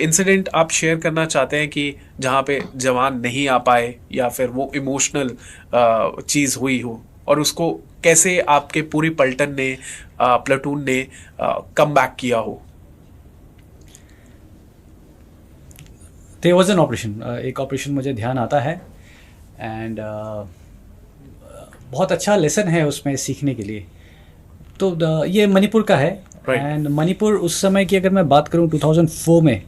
Incident आप share करना चाहते हैं कि जहाँ पे जवान नहीं आ पाए या फिर वो इमोशनल चीज़ हुई हो, और उसको कैसे आपके पूरी पलटन ने, प्लेटून ने कम बैक किया हो? देयर वाज एन ऑपरेशन, एक ऑपरेशन मुझे ध्यान आता है, एंड बहुत अच्छा लेसन है उसमें सीखने के लिए। तो ये मणिपुर का है, एंड मणिपुर उस समय की अगर मैं बात करूं 2004 में,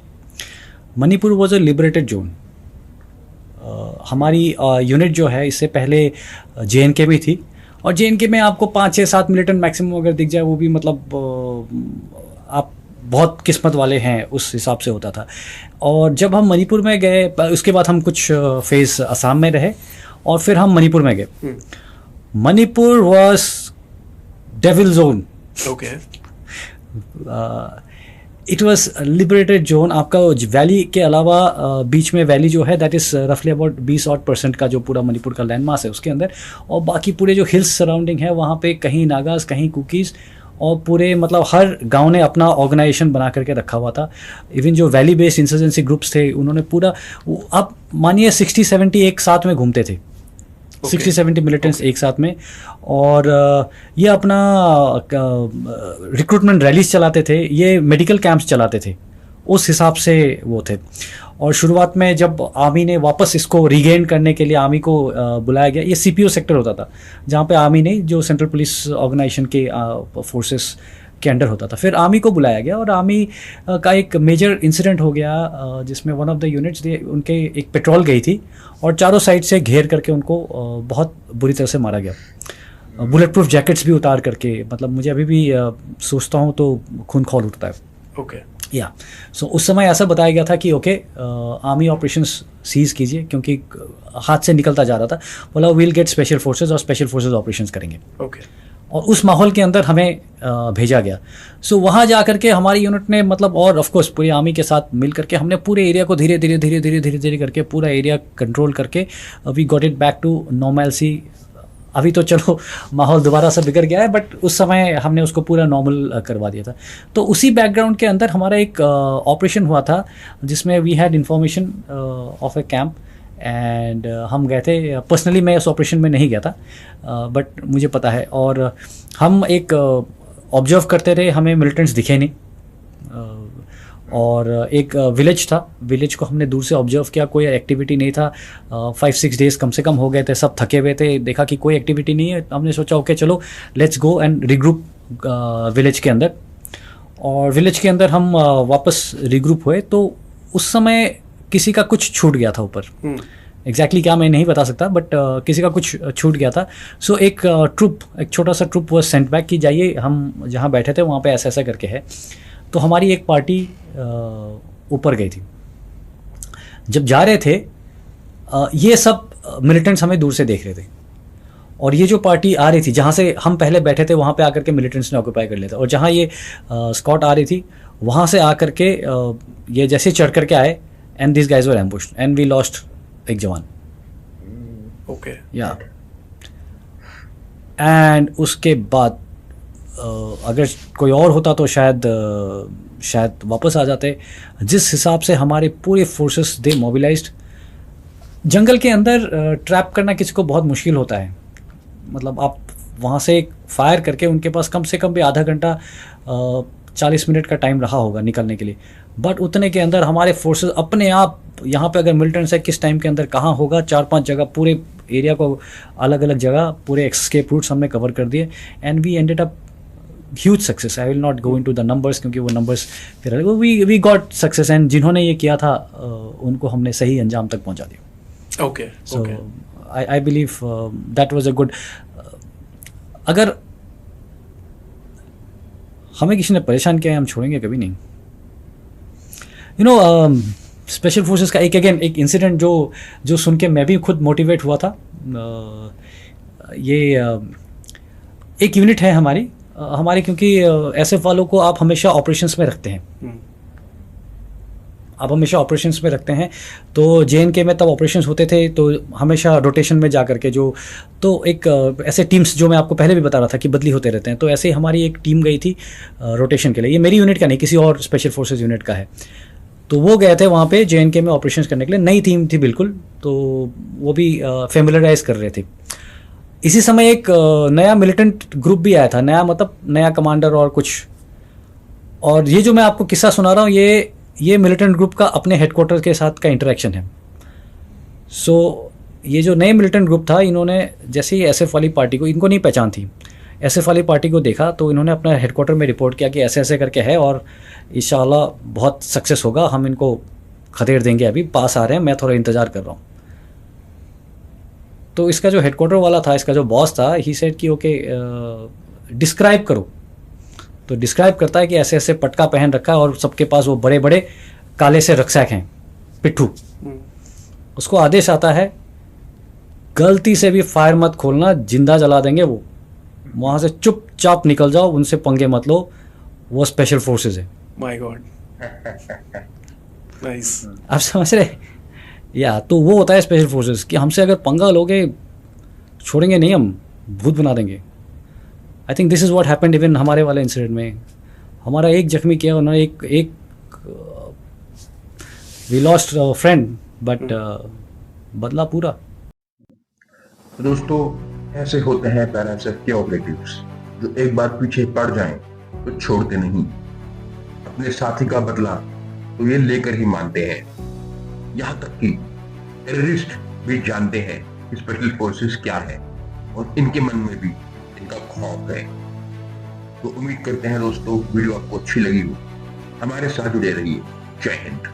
Manipur was a liberated zone. हमारी यूनिट जो है इससे पहले JNK में थी, और JNK में आपको 5-6-7 मिलिटेंट मैक्सिमम अगर दिख जाए वो भी मतलब आप बहुत किस्मत वाले हैं, उस हिसाब से होता था। और जब हम मणिपुर में गए, उसके बाद हम कुछ फेज असम में रहे और फिर हम मणिपुर में गए। Manipur was devil zone. Okay. It was liberated zone. आपका वैली के अलावा बीच में वैली जो है दैट इज़ रफली अबाउट 20% का जो पूरा मणिपुर का लैंड मास है उसके अंदर, और बाकी पूरे जो हिल्स सराउंडिंग है वहाँ पे कहीं नागाज, कहीं कुकीज़, और पूरे मतलब हर गांव ने अपना ऑर्गेनाइजेशन बना करके रखा हुआ था। इवन जो वैली बेस्ड इंसर्जेंसी ग्रुप्स थे उन्होंने पूरा, आप मानिए 60-70 एक साथ में घूमते थे, 60-70 मिलिटेंट्स एक साथ में, और ये अपना रिक्रूटमेंट रैलीज चलाते थे, ये मेडिकल कैंप्स चलाते थे, उस हिसाब से वो थे। और शुरुआत में जब आर्मी ने वापस इसको रीगेन करने के लिए आर्मी को बुलाया गया, ये CPO सेक्टर होता था जहाँ पे आर्मी ने, जो सेंट्रल पुलिस ऑर्गेनाइजेशन के फोर्सेस के अंडर होता था, फिर आर्मी को बुलाया गया, और आर्मी का एक मेजर इंसिडेंट हो गया जिसमें वन ऑफ द यूनिट्स उनके एक पेट्रोल गई थी और चारों साइड से घेर करके उनको बहुत बुरी तरह से मारा गया, बुलेट प्रूफ जैकेट्स भी उतार करके। मतलब मुझे अभी भी सोचता हूँ तो खून खौल उठता है। ओके। या सो उस समय ऐसा बताया गया था कि ओके, आर्मी ऑपरेशंस सीज कीजिए, क्योंकि हाथ से निकलता जा रहा था। बोला विल गेट स्पेशल फोर्सेज, और स्पेशल फोर्सेज ऑपरेशंस करेंगे। ओके। और उस माहौल के अंदर हमें भेजा गया। सो वहाँ जा करके हमारी यूनिट ने मतलब, और ऑफ कोर्स पूरी आर्मी के साथ मिल करके हमने पूरे एरिया को धीरे धीरे करके पूरा एरिया कंट्रोल करके we got it back to normalcy. अभी तो चलो माहौल दोबारा से बिगड़ गया है, बट उस समय हमने उसको पूरा नॉर्मल करवा दिया था। तो उसी बैकग्राउंड के अंदर हमारा एक ऑपरेशन हुआ था जिसमें we had information of a camp, and हम गए थे। पर्सनली मैं उस ऑपरेशन में नहीं गया था, बट मुझे पता है। और हम एक ऑब्जर्व करते रहे, हमें मिलिटेंट्स दिखे नहीं, और एक विलेज था, विलेज को हमने दूर से ऑब्जर्व किया, कोई एक्टिविटी नहीं था। 5-6 डेज कम से कम हो गए थे, सब थके हुए थे, देखा कि कोई एक्टिविटी नहीं है। हमने सोचा ओके चलो let's go and regroup village के अंदर। और विलेज के अंदर हम वापस रिग्रुप हुए, तो उस समय किसी का कुछ छूट गया था ऊपर। एग्जैक्टली क्या मैं नहीं बता सकता, बट किसी का कुछ छूट गया था। सो एक ट्रुप, एक छोटा सा ट्रुप वो सेंट बैक कि जाइए, हम जहाँ बैठे थे वहाँ पे ऐसा ऐसा करके है। तो हमारी एक पार्टी ऊपर गई थी। जब जा रहे थे ये सब मिलिटेंट्स हमें दूर से देख रहे थे, और ये जो पार्टी आ रही थी जहाँ से हम पहले बैठे थे वहाँ पे आकर के मिलिटेंट्स ने ऑक्यूपाई कर लिया था। और जहाँ ये स्कॉट आ रही थी वहाँ से आकर के ये जैसे चढ़ करके आए, and this guys were ambushed and we lost एक जवान। ओके। या एंड उसके बाद अगर कोई और होता तो शायद वापस आ जाते। जिस हिसाब से हमारे पूरे फोर्सेस दे मोबिलाइज्ड, जंगल के अंदर ट्रैप करना किसी को बहुत मुश्किल होता है। मतलब आप वहाँ से फायर करके, उनके पास कम से कम भी आधा घंटा 40 मिनट का टाइम रहा होगा निकलने के लिए, बट उतने के अंदर हमारे फोर्सेस अपने आप, यहाँ पे अगर मिलिटेंट्स है किस टाइम के अंदर कहाँ होगा, 4-5 जगह पूरे एरिया को अलग अलग जगह पूरे एस्केप रूट्स हमने कवर कर दिए, and we ended up huge success. I will not go into the numbers, क्योंकि वो नंबर्स फिर वी गॉट सक्सेस, एंड जिन्होंने ये किया था उनको हमने सही अंजाम तक पहुँचा दिया। Okay. So I believe that was a good. अगर हमें किसी ने परेशान किया है हम छोड़ेंगे कभी नहीं। यू नो स्पेशल फोर्सेस का एक इंसिडेंट जो सुन के मैं भी खुद मोटिवेट हुआ था। ये एक यूनिट है हमारी क्योंकि SF वालों को आप हमेशा ऑपरेशंस में रखते हैं, आप हमेशा ऑपरेशंस में रखते हैं। तो JNK में तब ऑपरेशंस होते थे तो हमेशा रोटेशन में जा करके तो एक ऐसे टीम्स, जो मैं आपको पहले भी बता रहा था कि बदली होते रहते हैं, तो ऐसे ही हमारी एक टीम गई थी रोटेशन के लिए। ये मेरी यूनिट का नहीं, किसी और स्पेशल फोर्सेस यूनिट का है। तो वो गए थे वहाँ पे JNK में ऑपरेशन करने के लिए, नई टीम थी बिल्कुल, तो वो भी फेमिलराइज कर रहे थे। इसी समय एक नया मिलिटेंट ग्रुप भी आया था, नया मतलब नया कमांडर और कुछ, और ये जो मैं आपको किस्सा सुना रहा हूँ ये मिलिटेंट ग्रुप का अपने हेडक्वार्टर के साथ का इंटरेक्शन है। सो ये जो नए मिलिटेंट ग्रुप था, इन्होंने जैसे ही SF वाली पार्टी को, इनको नहीं पहचान थी, SF वाली पार्टी को देखा तो इन्होंने अपना हेडक्वार्टर में रिपोर्ट किया कि ऐसे ऐसे करके है और इंशाल्लाह बहुत सक्सेस होगा, हम इनको खदेड़ देंगे, अभी पास आ रहे हैं, मैं थोड़ा इंतज़ार कर रहा हूँ। तो इसका जो हेडक्वार्टर वाला था, इसका जो बॉस था, ही सेड कि ओके डिस्क्राइब करो। तो डिस्क्राइब करता है कि ऐसे ऐसे पटका पहन रखा है और सबके पास वो बड़े बड़े काले से रक्सैक हैं, पिट्ठू। उसको आदेश आता है गलती से भी फायर मत खोलना, जिंदा जला देंगे वो, वहाँ से चुपचाप निकल जाओ, उनसे पंगे मत लो, वो स्पेशल फोर्सेस है। My God, nice. आप समझ रहे? या तो वो होता है स्पेशल फोर्सेस कि हमसे अगर पंगा लोगे छोड़ेंगे नहीं, हम भूत बना देंगे। I think this is what happened even हमारे वाले इंसिडेंट में। हमारा एक जख्मी किया उन्होंने, एक वी लॉस्ट फ्रेंड, बट बदला पूरा। तो दोस्तों, ऐसे होते हैं पैराएसएफ के ऑपरेटिव्स जो एक बार पीछे पड़ जाएं तो छोड़ते नहीं। अपने साथी का बदला तो ये लेकर ही मानते हैं। यहाँ तक कि टेररिस्ट भी जानते हैं कि स्पेशल फोर्सेस क्या है और इनके मन में भी इनका खौफ है। तो उम्मीद करते हैं दोस्तों वीडियो आपको अच्छी लगी हो। हमारे साथ जुड़े रहिए। जय हिंद।